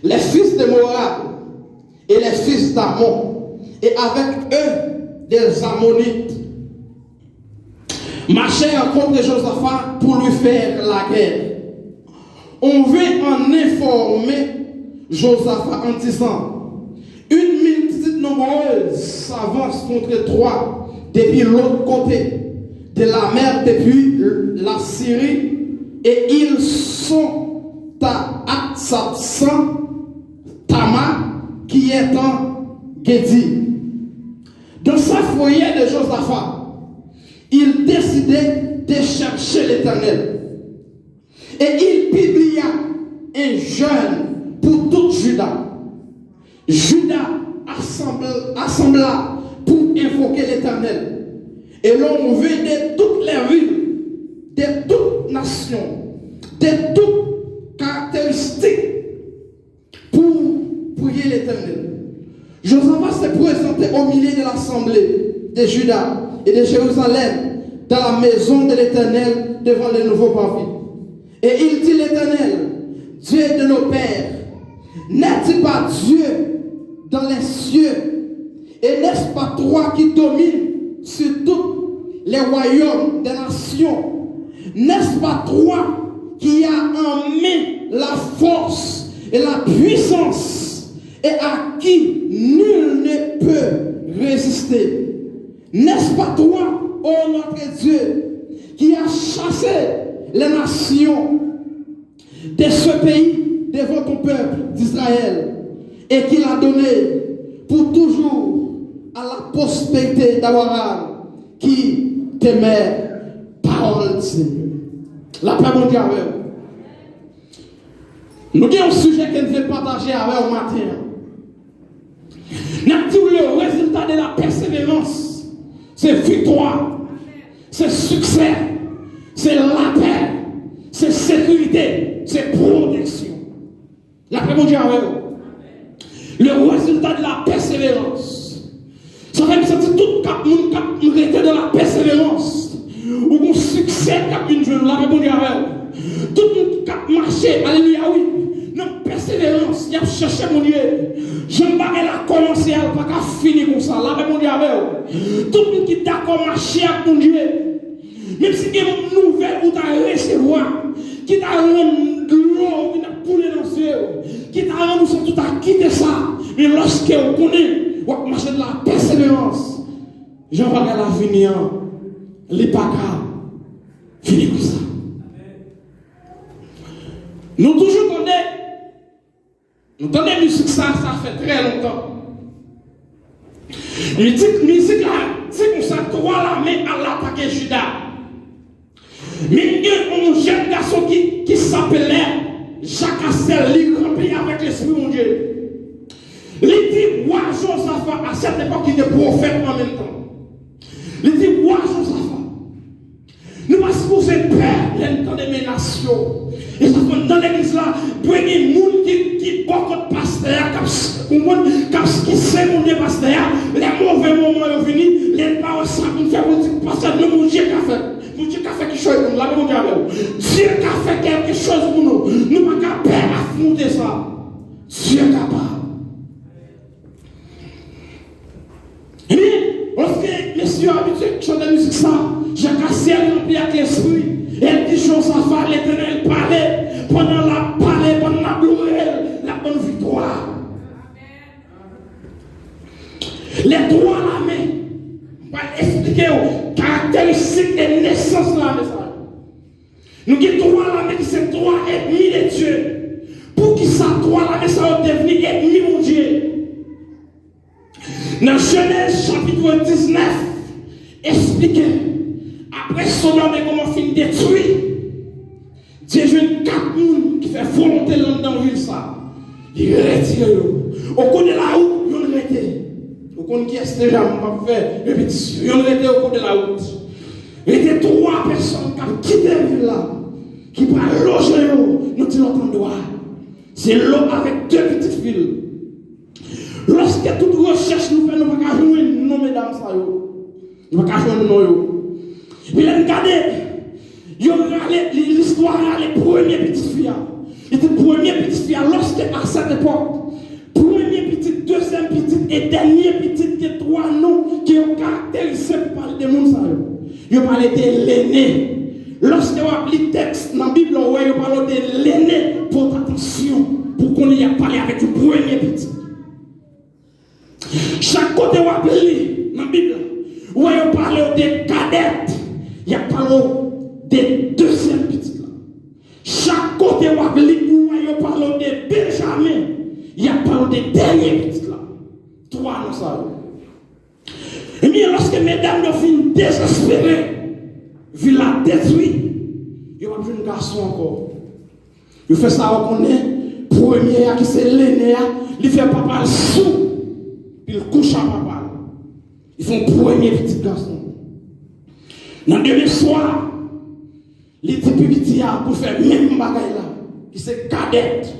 les fils de Moab et les fils d'Amon, et avec eux des Ammonites, marchèrent contre Josaphat pour lui faire la guerre. On veut en informer Josaphat en disant: une multitude nombreuse s'avance contre toi depuis l'autre côté de la mer, depuis la Syrie, et ils sont à Atsatsan Tama, qui est en Gedi. Dans ce foyer de Josaphat, il décidait de chercher l'Éternel. Et il publia un jeûne pour toute Juda. Juda assembla pour invoquer l'Éternel. Et l'on veut de toutes les villes, de toutes nations, de toutes caractéristiques pour prier l'Éternel. Josaphat s'est présenté au milieu de l'assemblée de Juda et de Jérusalem dans la maison de l'Éternel devant le nouveau parvis. Et il dit: l'Éternel, Dieu de nos pères, n'est-il pas Dieu dans les cieux? Et n'est-ce pas toi qui domines sur tous les royaumes des nations? N'est-ce pas toi qui as en main la force et la puissance, et à qui nul ne peut résister? N'est-ce pas toi, ô notre Dieu, qui a chassé les nations de ce pays devant ton peuple d'Israël, et qui l'a donné pour toujours à la postérité d'Abraham qui t'aimait? Parole du Seigneur. La paix mondiale. Nous avons un sujet que nous voulons partager avec vous matin. Nous avons le résultat de la persévérance. C'est victoire, c'est succès, c'est la paix, c'est sécurité, c'est protection. La paix mondiale. Le résultat de la persévérance. Ça fait que tout le monde qui est dans la persévérance. Ou qu'on succès qui une jeune, la paix mondiale. Tout le monde qui marché, alléluia, oui. Non, persévérance, il a cherché mon Dieu. Je ne vais pas commencer à pas finir comme ça. La paix mondiale. Tout le monde qui est d'accord marcher avec mon Dieu. Même si il y a une nouvelle où tu as recevoir, qui t'a rendu l'eau, qui t'a poulé dans les yeux, qui t'a rendu tout à quitter ça. Mais lorsque on connaît, on marche de la persévérance, j'en vais la finir, les pas finir comme ça. Nous toujours entendons musique ça fait très longtemps. Musique là, c'est comme ça, trois la main à l'attaquer Judas. Mais il y a un jeune garçon qui s'appelait Jacques Assel, il rempli avec l'Esprit de Dieu. Il dit, ouais, Josaphat, à cette époque, il était prophète en même temps. Il dit, ouais, Josaphat, nous pas supposés perdre dans des nations. Et ça fait dans l'église là, pour les gens qui beaucoup de pasteurs, qui sait mon Dieu pasteur, les mauvais moments sont venus, les paroles ça pour faire un pasteur, nous, mon Dieu qu'a fait. Mon Dieu qu'a fait quelque chose pour nous, la Bible dit, Dieu qu'a fait quelque chose pour nous, nous ne pouvons pas affronter ça. Dieu est capable. Et bien, lorsque messieurs habitués qui chantent la musique ça, j'ai cassé rempli avec l'esprit, et elle dit Josaphat, l'Éternel parlait, pendant la parler, pendant la gloire, la bonne victoire. Les droits à la main, on va expliquer aux caractéristiques de naissance de la message. Nous avons droit à la main qui c'est droit ennemi de Dieu. Pour qui ça, droit à la main, ça va devenir ennemi de Dieu. Dans Genèse chapitre 19, expliqué, après Sodome et comment finir détruit, Dieu joue 4 personnes qui fait volonté dans la ville ça. Il retire. On connaît la route, il retire. On connaît qui est déjà, on va faire répétition. Il retire au cours de la route. Il y a 3 personnes qui ont quitté la ville là, qui vont loger l'eau, nous disons endroit. C'est l'eau avec 2 petites villes. Lorsque toute recherche nous fait, nous ne pouvons pas jouer nos mesdames, nous ne pouvons pas jouer nos. Puis là, regardez, l'histoire, les premières petites filles. Les premières petites filles, lorsque lorsque à cette époque, premier petit, deuxième petit et dernier petit, il y a trois noms qui ont caractérisé pour parler des gens. Ils parlent de l'aîné. Lorsque vous lisez le texte dans la Bible, vous parlez de l'aîné pour attention, pour qu'on ait parlé avec le premier petit. Chaque côté vous lisez dans la Bible, vous parlez des cadettes, il y a parlé des deuxième petits. Chaque côté vous lisez, vous parlez de Benjamin, il y a parlé des derniers petits. Trois noms ça. Et bien lorsque mesdames ont fini désespérées, vu la détruite, il y a un garçon encore. Il fait ça, on connaît, premier qui c'est l'aîné, il fait papa sous, puis il couche à papa. Ils font premier petit garçon. Dans le deuxième soir, il dit petit pour faire même bagaille là, qui c'est cadette.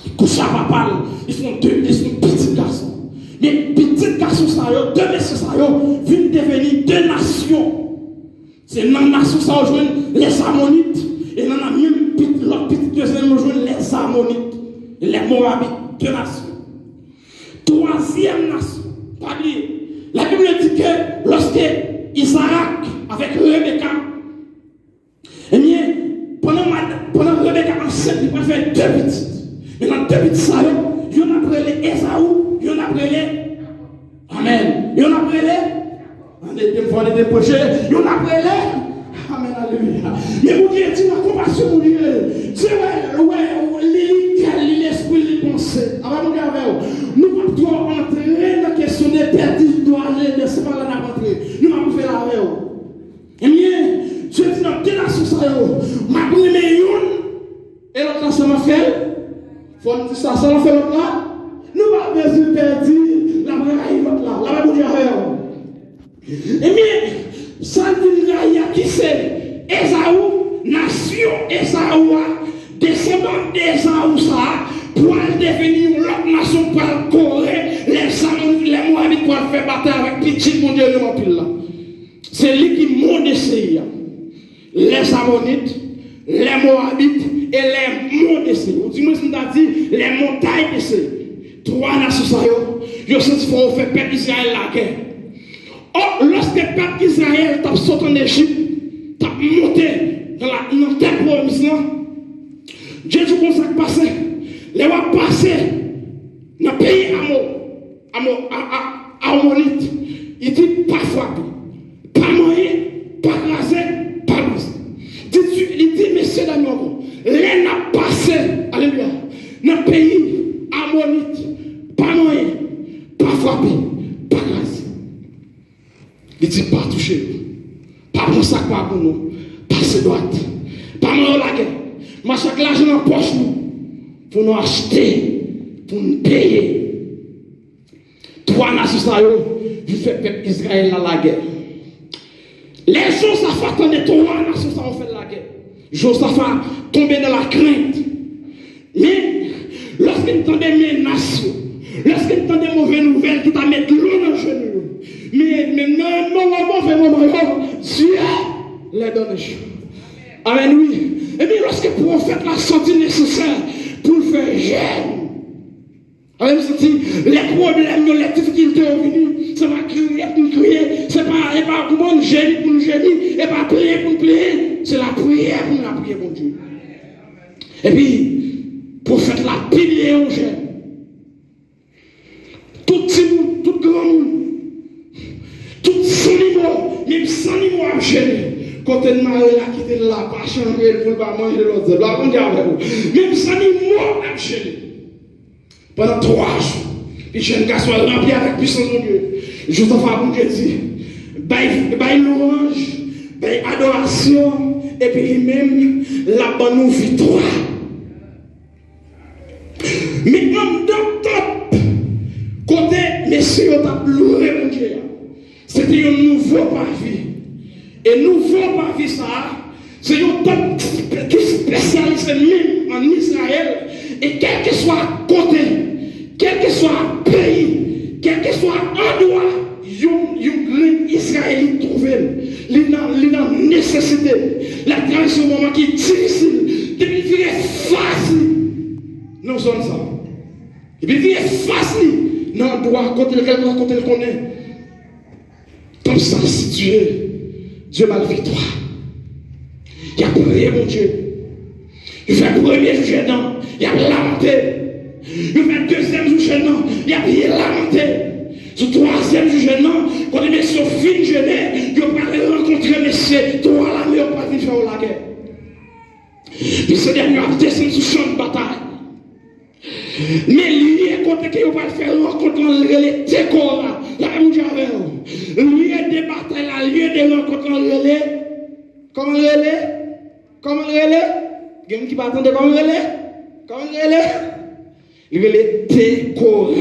Ils couchent à papa, ils font deux petits garçons. Mais petits garçons, deux messieurs, viennent devenir deux nations. C'est dans la nation, ça rejoint les Ammonites. Et dans la même l'autre petite deuxième, rejoint les Ammonites. Et les Moabites, deux nations. Troisième nation, pas dire. La Bible dit que lorsque Isaac, avec Rebecca, eh bien, pendant Rebecca enceinte, il va faire deux petites. Mais dans deux petites, ça, il y en a appelé Esaou, il y en a appelé. Amen. Il y en a appelé. On est déproché. Il y en a appelé. Amen. Alléluia. Mais vous dites, tu n'as compassion pour lui. Tu ouais, l'esprit, les pensées. Alors, mon gars, nous ne pouvons pas entrer dans la question des perdus, de ce pas là rentrer. Nous ne pouvons pas faire la avec. Eh bien, je dis dans deux nations, ça y est. Ma première et l'autre nation m'a fait. Faut dire ça, ça l'a fait l'autre là. Nous ne pouvons pas besoin de perdre la vraie l'autre là. La vraie bouche. Eh bien, ça dit qui c'est Esaou, nation Esaou, descendant d'Esaou, ça, pour devenir l'autre nation pour le Corée, les Ammonites, les Moabites pour faire bataille avec petit mon Dieu, le là. C'est lui qui monte d'essayer. Les Ammonites, les Moabites et les monts d'essayer. Vous dites, dit les montagnes d'essayer. Trois nations, ils ont senti qu'il faut faire peuple Israël la guerre. Oh, lorsque le peuple Israël t'a sauté en Égypte, t'a monté dans la terre promise, Dieu dit qu'on s'est passé. Les va passer dans le pays Ammonite. Il dit pas frapper, pas moyen, pas raser, pas briser. Il dit, messieurs, dames, les n'a passé, alléluia, dans le pays Ammonite, pas moyen, pas frapper, pas raser. Il dit pas toucher, pas prendre sac pour nous, passer droite, pas manger la guerre, marcher avec l'argent dans la poche pour nous acheter, pour nous payer. Trois nations, ils font peuple Israël dans la guerre. Les Josaphat attendaient trois nations, ça ont fait la guerre. Josaphat tombait dans la crainte. Mais lorsqu'il entendait mes nations, lorsqu'il entendait mauvaises nouvelles, qui t'a mis l'eau dans le genou. Mais Dieu les donne. Amen, oui. Et bien lorsque le prophète l'a senti nécessaire pour le faire jeune, amen, les problèmes, les difficultés sont venues, c'est pas crier pour crier, c'est pas pour nous génie pour nous génie, et pas prier pour nous prier, c'est la prière pour nous prier, mon Dieu. Et puis, le prophète l'a pilier au jeune. Tout petit monde, tout grand monde, tout sans niveau, même sans niveau à gêner. Quand elle m'a quitté là, pas changer pour ne pas manger l'autre. Là, on dit avec vous. Même sans niveau à gêner. Pendant 3 jours, les jeunes garçons remplis avec puissance de Dieu. Je t'en fais pour Dieu dit, bail louange, bail adoration, et puis même la bonne victoire. Mais en top, côté messieurs, on a loué mon Dieu. C'était un nouveau parvis. Et nouveau parvis, ça, c'est un top qui spécialise même en Israël. Et quel que soit côté, quel que soit pays, quel que soit endroit, un Israélite trouvé, il a nécessité. La transition au moment qui est difficile, qui est facile. Non, zone ça. Et puis, il est facile. Non, droit, côté le connaît. Comme ça, si Dieu malgré toi. Il a prié, mon Dieu. Il fait le premier jugement, il a lamenté. Il fait le deuxième jugement, il a lamenté. Ce troisième jugement, quand il est sur fin de jeûner, il va rencontrer monsieur, toi là, mais il va venir faire la guerre. Mais ce dernier a descendu sur le champ de bataille. Mais lui est côté qu'il va faire rencontre dans les décors là. Là, vous dites avec vous. Lui est des batailles là, lieu de rencontre dans le relais. Comment le relais? Comment le relais? Quelqu'un qui va attendre comment le relais? Comment le relais? Le relais décor.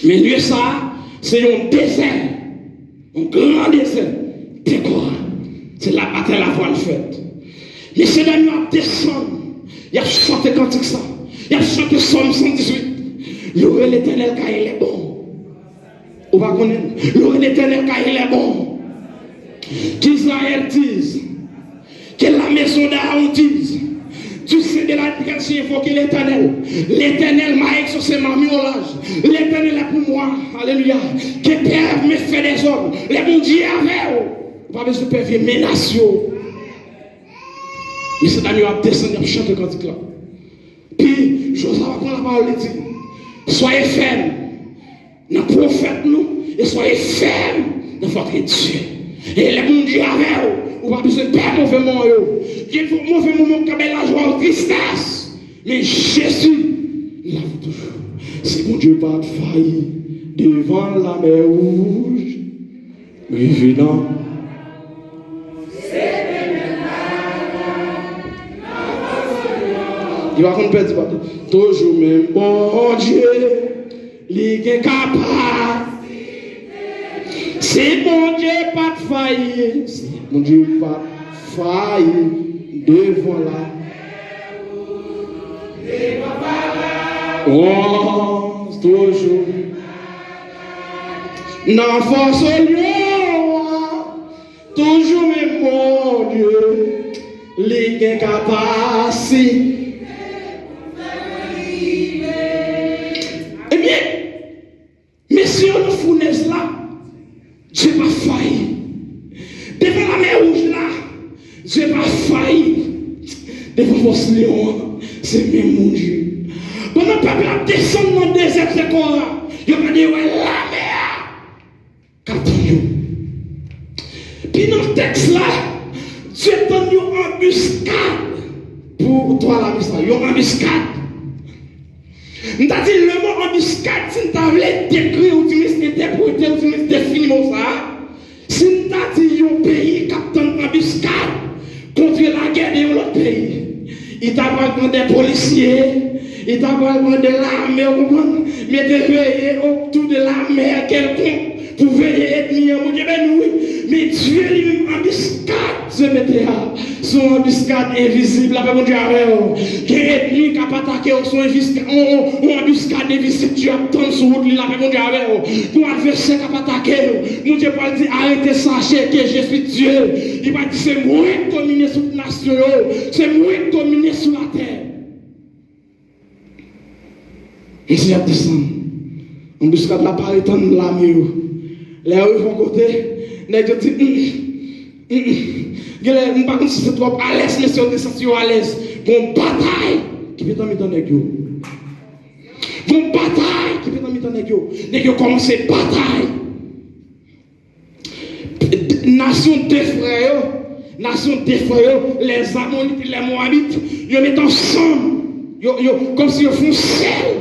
Mais lui, ça, c'est un désert. Un grand désert. Décor. C'est la bataille la voile faite. Mais c'est la nuit à descendre. Il a chanté cantique ça. Il a chanté Psaume 118. Louez l'Éternel car il est bon. On va connaître. Louez l'Éternel car il est bon. Qu'Israël dise. Que la maison d'Aaron dise. Tu sais de la grâce invoquer l'Éternel. L'Éternel m'a exaucé ma mis au large. L'Éternel est pour moi. Alléluia. Que Père me fait des hommes. Les bons dieux avec eux. Pas besoin de faire menace. Mais c'est d'ailleurs à descendre, à chanter le cantique là. Puis, Joseph va prendre la parole et dit, soyez fermes dans le prophète nous, et soyez fermes dans votre Dieu. Et les bons dieux avec vous, pas besoin de perdre mauvais moment. Il faut mauvais moment quand la joie ou tristesse. Mais Jésus, il a vu toujours. Si mon Dieu pas failli devant la mer rouge, évident. Il va qu'on perd toujours même bon Dieu, il est capable. C'est mon Dieu pas de faillir, c'est mon Dieu pas de faillir devant la. Oh, toujours. Dans force toujours même mon Dieu, il est capable. Eh bien, messieurs, nous fournaise là, Dieu pas failli. Devant la mer rouge là, Dieu pas failli. Devant vos lions, c'est même mon Dieu. Pendant le peuple a descendu dans le désert, c'est quoi? Il va dire, ouais, la mer. Captain. Puis dans le texte là, Dieu donne une embuscade pour toi la mission. Une embuscade. Nous avons dit le mot embuscade, si nous avons décrit ou interprété ou défini ça, si nous avons dit un pays captant une embuscade contre la guerre de l'autre pays, il t'a pas demandé des policiers, il t'a pas demandé l'armée, mais de veiller autour de la mer quelconque pour veiller ethnie. Mais Dieu lui embuscade se mettait à son embuscade invisible avec mon Dieu avec que ethnie qui a pas attaqué son embuscade invisible tu attends sur route là avec mon Dieu avec pour adversaire qui a pas attaqué mon Dieu pas dire arrêtez sachez que je suis Dieu il va dire c'est moi qui domine sur la nation c'est moi qui domine sur la terre et si à descendre embuscade là pas étendre l'ami les autres vont côté les gens disent je ne sais pas si c'est trop à l'aise, mais c'est à l'aise. Une bataille qui peut t'en mettre dans les yeux. Une bataille qui peut t'en mettre dans les yeux. Dès que commence une bataille. Nation des frères, les Ammonites et les Moabites, ils mettent ensemble. Comme si ils font sel.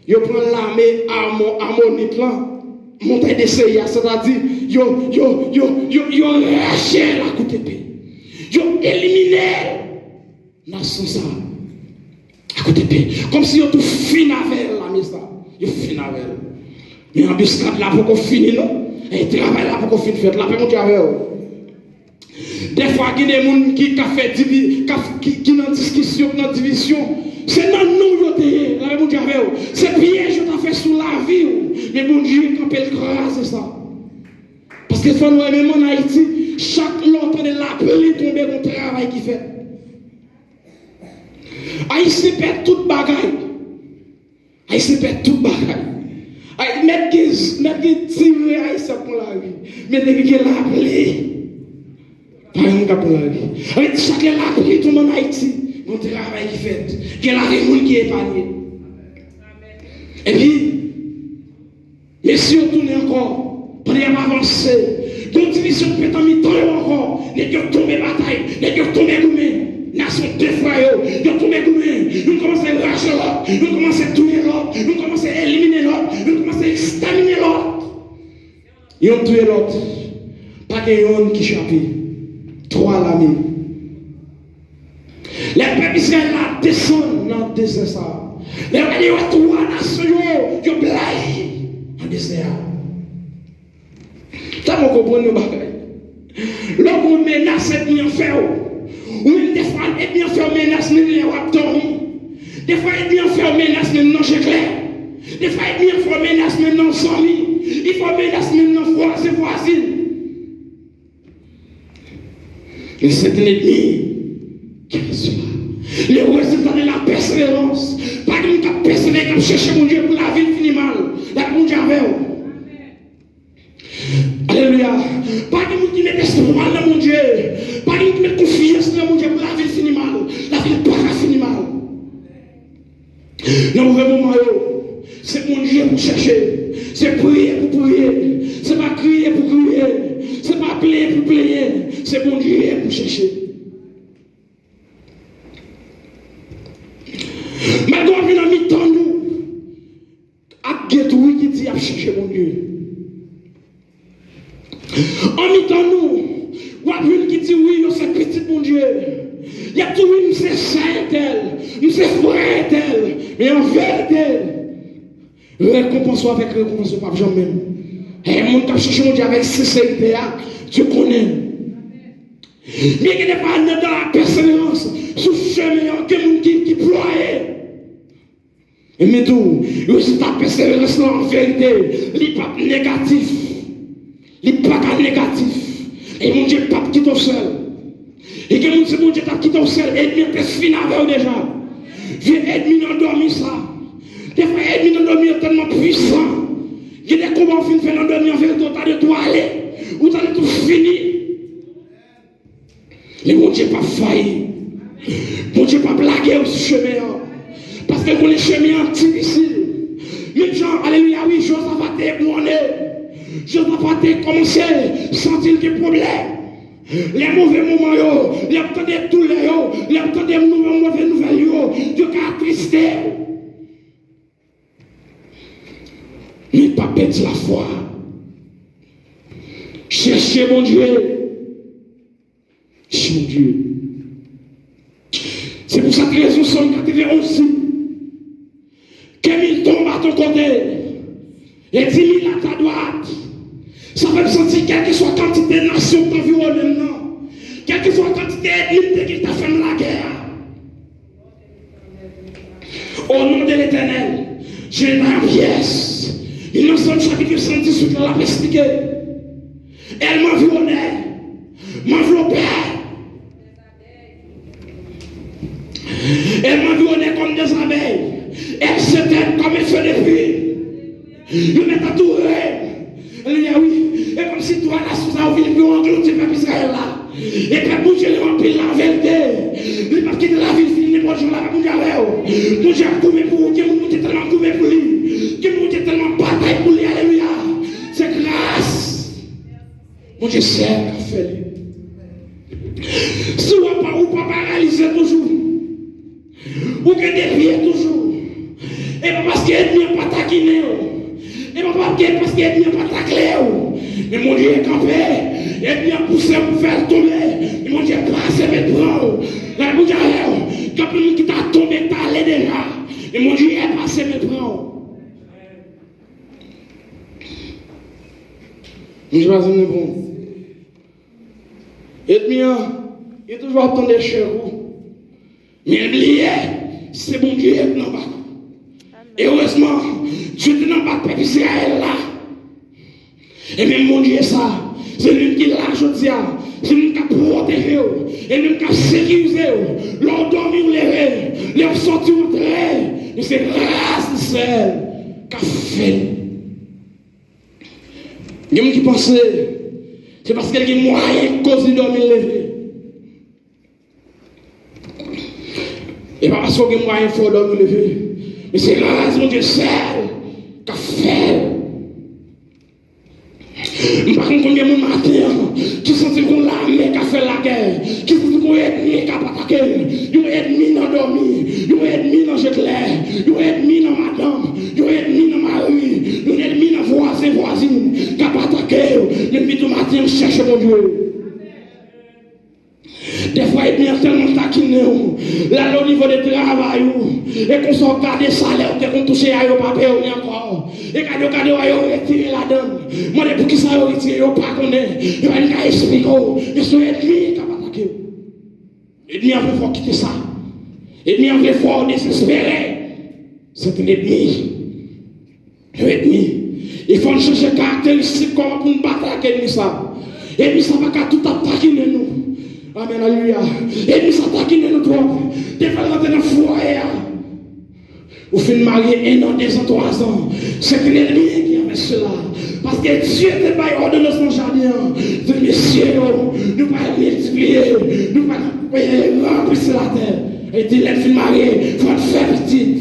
Ils prennent l'armée ammonite là. Montagne de Seya, c'est-à-dire, ils ont lâché la coup d'épée. Ils ont éliminé la nation ça. À coup d'épée. Comme si ils ont tout fini avec la mise là. Ils ont fini avec elle. Mais en embuscade là pour qu'on finisse, non? Et travail là pour qu'on finisse, fait là pour qu'on travaille. Des fois, il y a des gens qui ont discussion, dans division. C'est dans nous qui sommes là. C'est piège qui fait sous la vie. Mais mon Dieu, quand il grâce, c'est ça. Parce que même en Haïti, chaque longtemps de la pluie tombe dans le travail qu'il fait. Haïtien perd toute bagaille. Haïtien perd toute bagaille. Mettre tirer Haïtien pour la vie. Mais depuis qu'il a appelé, pas un gars pour la vie. Avec chaque appelé tout le monde en Haïti, mon travail qui fait, qu'il y a des gens qui est épargné. Et puis, mais si on tourne encore, on est avancé. Donc, division peut être en mi-temps encore. Les gens tombent bataille, les gens tombent gourmet. Nation défroyée, ils ont tombé gourmet. Nous commençons à lâcher l'autre, nous commençons à tuer l'autre, nous commençons à éliminer l'autre, nous commençons à exterminer l'autre. Ils ont tué l'autre. Pas de yon qui échappe. Trois l'ami. Les peuples israéliens descendent dans le désert. Les trois nations, ils ont blaye dans le désert. Ça vous comprenez nos bagailles. L'homme menace et bien fait. Ou même des fois, et bien fait menace, mais les wap dormi. Des fois, et bien fait menace, mais non, j'ai clair. Des fois, et bien fait menace, mais non, sans lui. Il faut menace, mais non, voisine. Et c'est un ennemi qui est cela. Les résultats de la persévérance. Pas de monde qui persévère, qui cherche mon Dieu pour la vie finit mal. La mon Dieu avec vous. Alléluia. Pas de monde qui met espoir dans mon Dieu. Pas de monde qui met confiance dans mon Dieu pour la vie finit mal. La vie pas finit mal. Dans le vrai moment, c'est mon Dieu pour chercher. C'est prier pour prier. C'est pas crier pour crier. C'est pas plaire pour plaire. C'est mon Dieu pour chercher. Maintenant, on vient à mi-temps, nous. À Guétoui qui dit à chercher mon Dieu. En mi-temps, nous. On a vu qui dit oui, c'est petit mon Dieu. Il y a tout le monde, c'est saint tel, c'est frère tel. Mais en vérité, récompense avec récompense, pas jamais. Et mon qui cherche mon Dieu avec sincérité, tu connais. Mais il n'est pas dans la persévérance, sous chemin, que mon qui ploie. Et mais tout, ta persévérance en vérité, il n'est pas négatif. Il n'est pas négatif. Et mon Dieu n'est pas quitté au seul. Et que mon Dieu t'a quitté au seul, et bien peut finir avec déjà. Viens Edmine endormir ça. Des fois, Edmine endormir tellement puissant. Il y a des combats qui finissent endormir en vérité, tu as de tout aller, ou tu as de tout fini. Mais mon Dieu n'a pas failli. Mon Dieu n'a pas blagué au chemin. Parce que pour les chemins difficiles, mais gens, alléluia, oui, Josaphat est bonné. Josaphat a commencé à sentir des problèmes. Les mauvais moments, les attendez tous les attendez mauvaises nouvelles, Dieu a attristé. Mais pas perdre la foi. Cherchez mon Dieu. Cherchez mon Dieu. C'est pour cette raison, son 91 aussi. Qu'il tombe à ton côté. Et 10 000 à ta droite. Ça fait sentir quelle que soit la quantité de nations qui t'environnent maintenant. Quelle que soit la quantité d'ethnies qui t'a fait la guerre. Au nom de l'Éternel, j'ai une pièce. Innocent chapitre 118, je l'ai expliqué. Elle m'environnait, m'enveloppait. Elle m'environnait comme des abeilles. Elle s'éteint comme un feu de fille. Je m'étais Alléluia, oui. Et comme si toi, la sous a ouvert le engloutir le peuple Israël là. Et puis, mon Dieu, il remplit la vérité. Il va quitter la ville, il n'est pas toujours là, mon Dieu, mon Dieu a coupé pour vous, qui mon Dieu tellement coupé pour lui, qui mon Dieu tellement bataille pour lui, alléluia. C'est grâce. Mon Dieu, c'est fait. Si on ne peut pas paralyser toujours, ou que dévier toujours, et pas parce qu'il n'est pas taquiné. Et pas parce qu'il est bien pas taclé. Mais mon Dieu est campé. Il est bien poussé pour faire tomber. Et mon Dieu est passé mes bras. Là, mon Dieu, quand le qui t'a tombé, t'as allé déjà. Et mon Dieu est passé mes bras. Je vais vous bon. Et bien, il est toujours attendu chez vous. Mais oubliez, c'est mon Dieu qui est là-bas. Et heureusement, Dieu te n'a pas peuple Israël là. Et même mon Dieu, ça, C'est lui qui l'a aujourd'hui. C'est lui qui a protégé. Et lui qui a sécurisé. L'on dormi ou levé. L'on sorti ou entré. Et c'est grâce de celle qui a fait. Il y a des gens qui pensent c'est parce qu'il y a des moyens de cause de dormir levé. Et pas parce qu'il y a des moyens de dormir levé. Mais c'est grâce de Dieu seul qui a fait. Par contre, il y a des matin qui sont l'armée qui a fait la guerre, qui sont des ennemis qui a attaqué, des ennemis dans dormi, des ennemis dans Jetler, des ennemis dans madame, des ennemis dans ma rue, des ennemis dans voisine qui a attaqué. Depuis tout matin, on cherche mon Dieu. Des fois, il vient tellement taquiner, là, au niveau du travail, et qu'on s'en garde des salaires, qu'on touche à eux, pas payer encore. Et quand on retire la donne, moi, pour qui ça retire, on pas connaît, il va nous expliquer, mais c'est l'ennemi qui a attaqué. L'ennemi a fait fort quitter ça. L'ennemi a fait fort désespéré. C'est un ennemi. L'ennemi. Il faut changer de caractéristique pour nous battre avec l'ennemi ça. L'ennemi ça va tout attaquer nous. Amen, alléluia. Et nous s'attaquons nous trop. Des fois, nous sommes dans le foyer. Vous faites marier 1 an, 2 ans, 3 ans. C'est l'ennemi qui a fait cela. Parce que Dieu n'est pas ordonné son jardin. Dieu, messieurs, nous ne pas multiplier. Nous ne pas remplir la terre. Et dit, les filles mariées, il faut faire petite.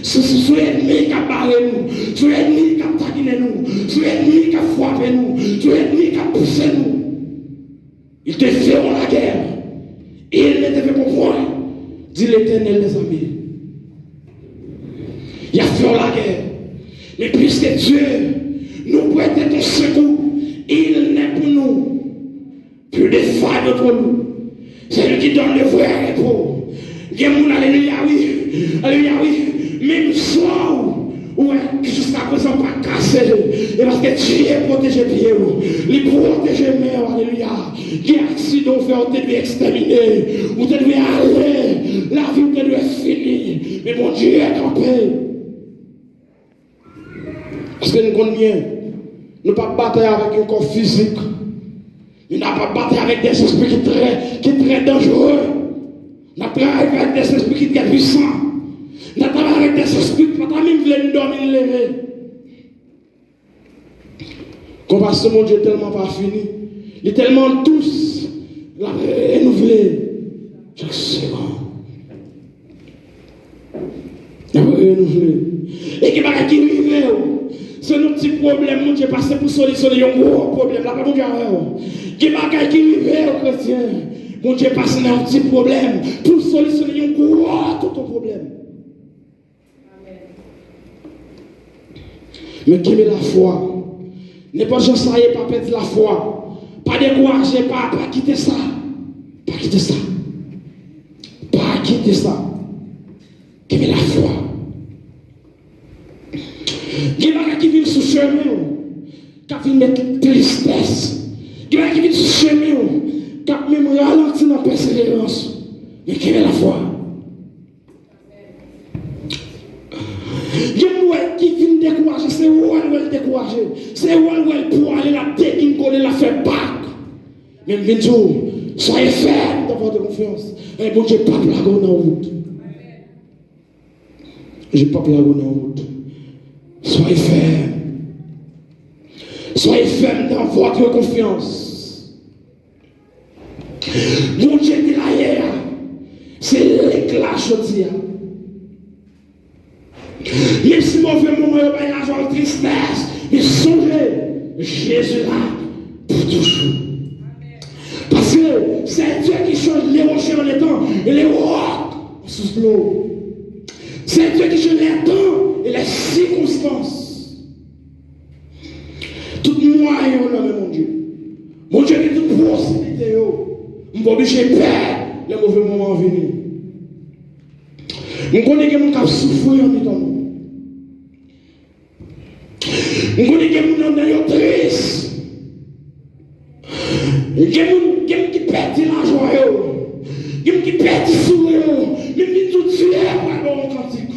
C'est l'ennemi qui a barré nous. C'est l'ennemi qui a taquiné nous. C'est l'ennemi qui a frappé nous. C'est l'ennemi qui a poussé nous. Ils te feront la guerre. Et ils ne te fait pour point. Dit l'Éternel, les amis. Il a fait la guerre. Mais puisque Dieu nous prête ton secours, il n'est pour nous plus de failles contre nous. C'est lui qui donne le vrai repos. Alléluia, oui. Alléluia, oui. Même soir. Ouais, jusqu'à présent pas cassé. Et parce que Dieu est protégé pied. Il protège mes, alléluia. Qui accident fait, on te doit exterminer. On te doit aller. La vie te doit finir. Mais mon Dieu est campé. Parce que nous connaissons bien. Nous ne pas battre avec un corps physique. Nous n'avons pas battre avec des esprits qui sont très dangereux. Nous travaillons avec des esprits qui sont puissants. Nous travaillons avec des esprits qui ne peuvent même venir dormir lever. Comme parce que mon Dieu est tellement pas fini. Il est tellement douce. La renouvelé. Chaque seconde. La renouvelé. Et qui va arriver. C'est nos petits problèmes. Mon Dieu passé pour solutionner un gros problème. Là, mon Dieu, qui va arriver aux chrétiens. Mon Dieu passe dans un petit problème pour solutionner un gros tout ton problème. Mais qui met la foi? N'est pas juste ça, pas perdre la foi. Pas décourager, pas quitter ça. Pas quitter ça. Pas quitter ça. Qui met la foi? Qui va qui vient sur chemin? Qui vient mettre tristesse? Qui va qui vient sur chemin? Qui va même ralentir dans la persévérance? Mais qui met la foi? Qui vient décourager, c'est où elle va décourager. C'est où elle pour aller la décoller, la faire back. Même Vintou, soyez ferme dans votre confiance. Et bon Dieu, pas la go dans la route. Je pas la go dans la route. Soyez ferme. Soyez ferme dans votre confiance. Mon Dieu de la hier, c'est l'éclat chaudière. Même si mauvais moment, il y a la joie de tristesse, mais songez, Jésus là, pour toujours. Parce que c'est Dieu qui change les rochers en étant, et les rocs sous l'eau. C'est Dieu qui change les temps et les circonstances. Tout moyen, mon Dieu. Mon Dieu, qui toute possibilité, je ne vais pas obliger peur les mauvais moments venus. Je connais que mon cap souffrir en temps. Je connais que mon âme est triste. Je connais qui perd la joie. Je connais qui perd le sourire. Je connais tout Dieu pour mon cantique.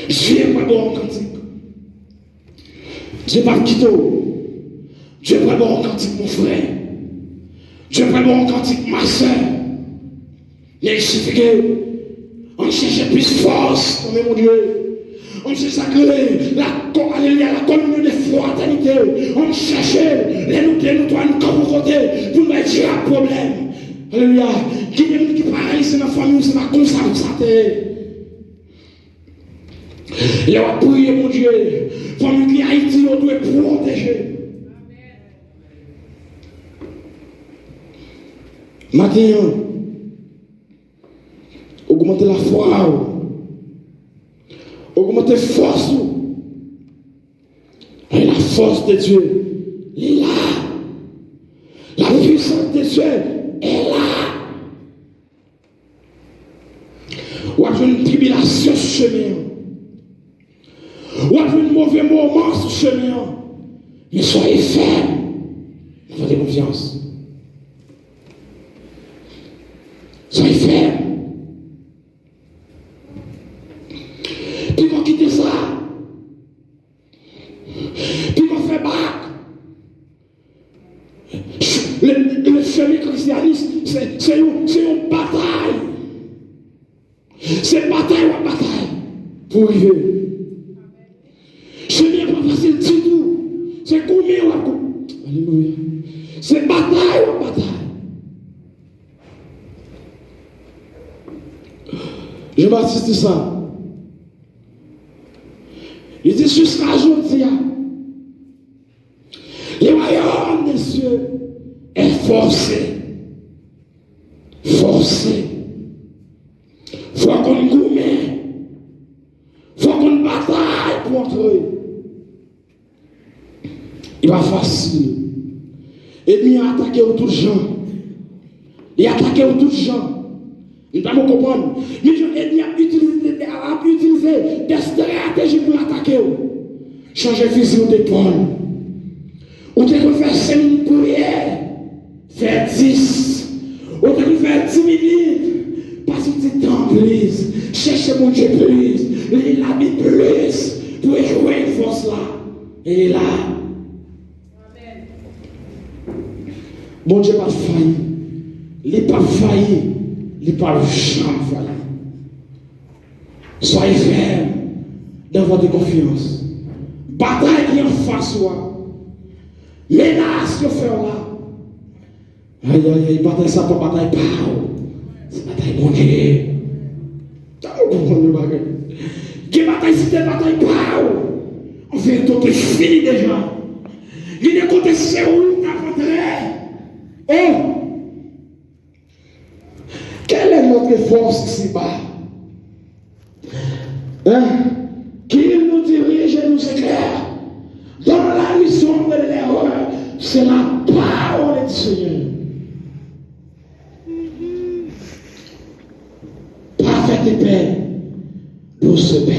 Dieu pour mon cantique. Dieu pas quitter. Dieu est bon cantique, mon frère. Dieu est bon cantique, ma soeur. Mais il suffit qu'on cherche plus force, mon Dieu. On cherche à créer la communion de fraternité. On cherche les nous doit nous comme côté pour nous dire un problème. Alléluia. Qui est qui pareil, c'est ma famille, c'est ma conscience. Il a prié, mon Dieu. Famille qui Haïti, on doit protéger. Maintenant, augmenter la foi, augmenter la force. Et la force de Dieu est là. La puissance de Dieu est là. Ou a une tribulation sur le chemin. Ou a un mauvais moment sur le chemin. Mais soyez fermes. Faites confiance. Soyez fermes. Puis qu'on quitte ça. Puis qu'on fait bac. Le chemin christianisme, c'est une bataille. C'est bataille ou bataille pour arriver. Ce n'est pas facile du tout. C'est combien ou à coup. Alléluia. C'est bataille ou bataille. Je m'assiste à ça. Il dit jusqu'à aujourd'hui, le royaume des cieux est forcé. Forcé. Il faut qu'on gourme. Il faut qu'on bataille pour entrer. Il va facile. Et puis il a attaqué autour de gens. Il a attaqué autour de gens. Il va me comprendre. Mais il a utilisé des stratégies pour l'attaquer. Changer fusil d'épaule. Ou tu peux faire 5 minutes pour prière. Faire 10. Ou tu peux faire 10 minutes. Passer du temps plus. Chercher mon Dieu plus. Il a mis plus. Pour jouer une force là. Et il est là. Amen. Mon Dieu n'a pas failli. Il n'est pas failli. Il n'est pas jamais failli. Soyez fermes dans votre confiance. Bataille qui est en face soi. Menace que faire là. Aïe aïe aïe, bataille ça pas bataille pas. C'est bataille mon Dieu. Qui bataille c'est bataille pas. En fait, tout est fini déjà. Il est côté c'est où t'as rentré. Oh! Quelle est notre force ici-bas? Hein? Qu'il nous dirige et nous éclaire. Dans la mission de l'erreur, c'est la parole du Seigneur. Parfaite paix pour ce Père.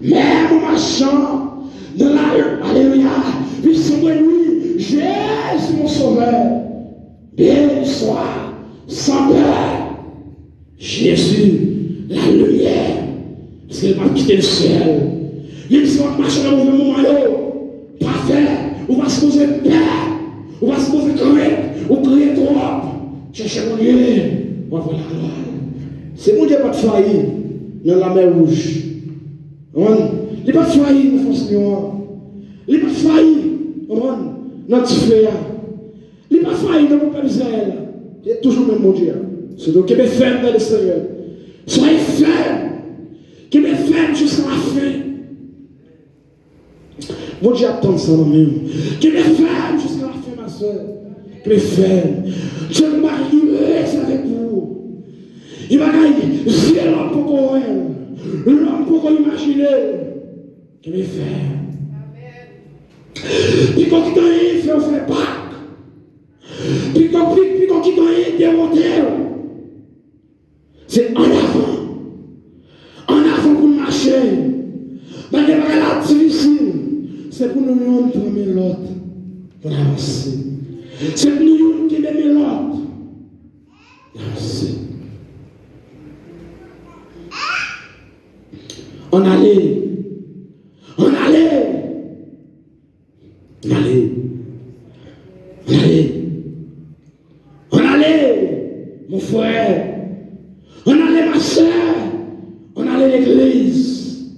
Même marchant dans la rue, alléluia, puisque lui, Jésus mon sauveur, béni soit, sans peur, Jésus, la lumière, parce qu'il m'a quitté le ciel. Même si on marche dans le mauvais moment, parfait, on va se poser peur, on va se poser crainte, on crie trop, cherchez mon Dieu, on va voir la gloire. C'est mon Dieu pas de faillir dans la mer rouge. Il n'est pas de faillir dans le Seigneur. Il n'est pas de faillir dans notre frère. Il n'est pas de faillir dans mon père Israël. Il est toujours même mon Dieu. C'est donc qu'il est ferme dans le Seigneur. Soyez ferme. Qu'il est ferme jusqu'à la fin. Mon Dieu attend ça nous-mêmes. Qu'il est ferme jusqu'à la fin, ma soeur. Qu'il est ferme. Dieu m'a reste avec vous. Il va gagner violent pour qu'on l'homme pour qu'on imagine. Qu'il est ferme. Puis quand il gagne, il fait Pâques. Puis quand il gagne, il démonte. C'est en avant. En avant pour marcher. Mais il y a la difficile. C'est pour nous prendre l'autre. Pour avancer. C'est pour nous qui aimons l'autre. Avancer. On allait. ma soeur, on allait à l'église.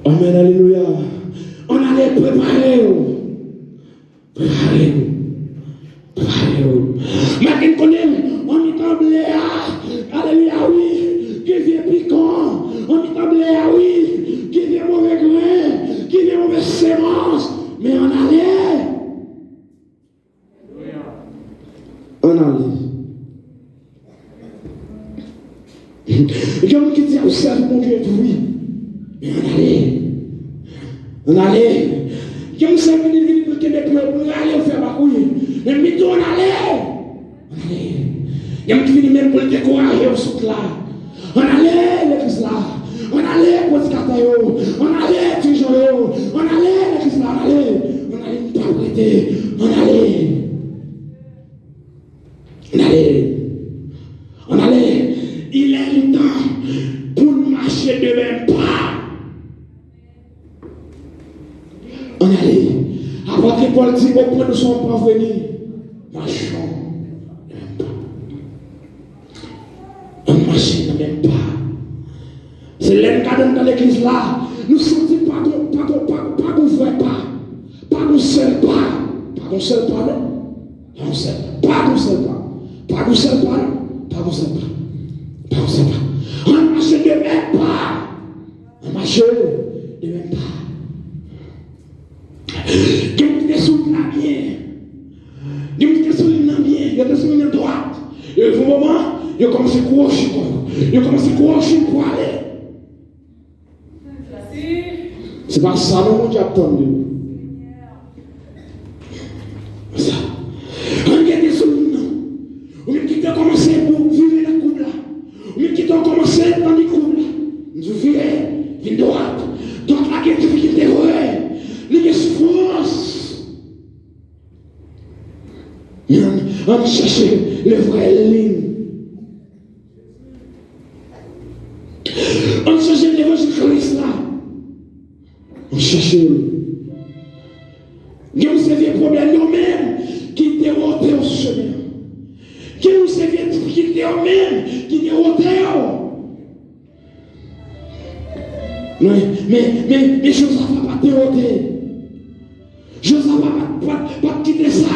Amen, alléluia. On allait préparer. Mais on y tablait, alléluia, oui, qui vient piquant, on y tablait, oui, qui vient mauvais grain, qui vient mauvaise sémence, mais on allait. On allait. Il y a un qui dit, vous savez, mon Dieu, oui, mais on allait. On allait. Il y a un qui dit, vous allez faire ma couille, mais on allait. Il y a un qui vient même pour le décourager au souk là. On allait l'église là. On allait pour le catayo. On allait toujours. On allait l'église là. On allait nous interpréter. On allait. Il est le temps pour nous marcher de même pas. On allait. Après que Paul dit au point de son parvenir, marchons. On ne marche même pas. C'est l'encadrement dans l'église là. Nous sentons pas qu'on voit pas. Pas qu'on seul pas. Pas qu'on seul pas, non. Pas qu'on seul pas. Pas qu'on seul pas. Pas qu'on seul pas, non. Pas qu'on seul pas. Pas qu'on seul pas. On marche de même pas. On marche de même pas. Donc, des sous la bien. Donc, des sous la bien. Il y a des sous la droite. Et au moment, il commence à courir. Il commence à courir pour aller. C'est pas ça, non, mon Dieu, attendez. Ça. Regardez ce nom. Ou même qui t'a commencé pour vivre la coupe là. Ou même qui t'a commencé dans les coupes là. Nous vivons, vine droite. Donc la guerre qui est terreur. Les souffrances. On cherche le vrai ligne. On cherche l'évangile Christ là. On cherche. Il y a des problèmes nous-mêmes qui dérotent au chemin. Il y a des difficultés nous-mêmes qui dérotent. Mais Joseph ne va pas déroter. Joseph ne va pas quitter ça.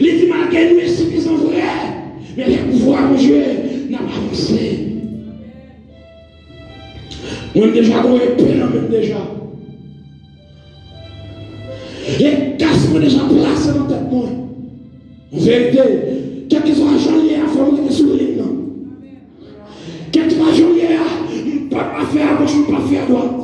Les images que nous sommes qui sont vraies. Mais les pouvoirs de Dieu n'a pas avancé. On a déjà trouvé peine, même déjà. Et casse-moi déjà placé dans tête moi. En vérité, quelques argent liés à faire monter sous le lit. Quelques argent liés à ne pas faire à gauche, ne pas faire à droite.